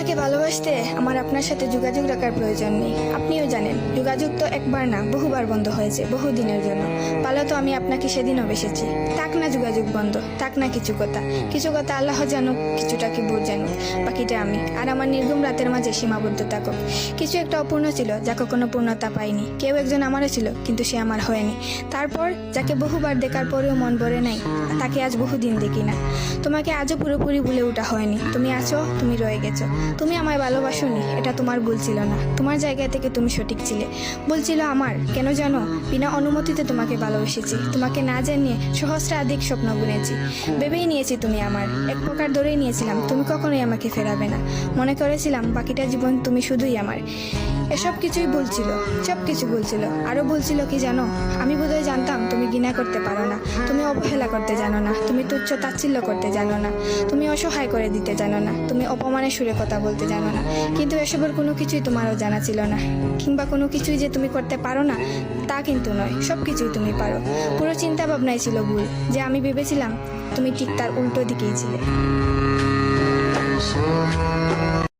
আপনাকে ভালোবাসতে আমার আপনার সাথে যোগাযোগ রাখার প্রয়োজন নেই। আপনিও জানেন যোগাযোগ তো একবার না বহুবার বন্ধ হয়েছে, বহুদিনের জন্য। পালো তো আমি আপনাকে সেদিনও বেসেছি। থাক না যোগাযোগ বন্ধ, থাক না কিছু কথা আল্লাহ জানুক, কিছুটা কি বোধ জানুক, বাকিটা আমি আর আমার নির্গম রাতের মাঝে সীমাবদ্ধ থাকুক। কিছু একটা অপূর্ণ ছিল যা কখনো পূর্ণতা পায়নি। কেউ একজন আমারও ছিল কিন্তু সে আমার হয়নি। তারপর যাকে বহুবার দেখার পরেও মন ভরে নাই, তাকে আজ বহুদিন দেখি না। তোমাকে আজও পুরোপুরি ভুলে ওঠা হয়নি। তুমি আছো, তুমি রয়ে গেছো। তুমি আমায় ভালোবাসোনি, এটা তোমার ভুল ছিল না। তোমার জায়গা থেকে তুমি সঠিক ছিলে। ভুল ছিল আমার। কেন জানো? বিনা অনুমতিতে তোমাকে ভালোবেসেছি। তোমাকে না জানিয়ে সহস্রাধিক স্বপ্ন বুনেছি। ভেবেই নিয়েছি তুমি আমার। এক প্রকার ধরেই নিয়েছিলাম তুমি কখনোই আমাকে ফেরাবে না। মনে করেছিলাম বাকিটা জীবন তুমি শুধুই আমার। এসব কিছুই ভুল ছিল, সব কিছু ভুল ছিল। আরও ভুল ছিল কি জানো? আমি বোধহয় জানতাম তুমি ঘৃণা করতে পারো না, তুমি অবহেলা করতে জানো না, তুমি তুচ্ছ তাচ্ছিল্য করতে জানো না, তুমি অসহায় করে দিতে জানো না, তুমি অপমানের সুরে কথা বলতে জানো না। কিন্তু এসবের কোনো কিছুই তোমারও জানা ছিল না, কিংবা কোনো কিছুই যে তুমি করতে পারো না তা কিন্তু নয়। সব কিছুই তুমি পারো। পুরো চিন্তা ভাবনাই ছিল ভুল। যে আমি ভেবেছিলাম তুমি ঠিক তার উল্টো দিকেই ছিলে।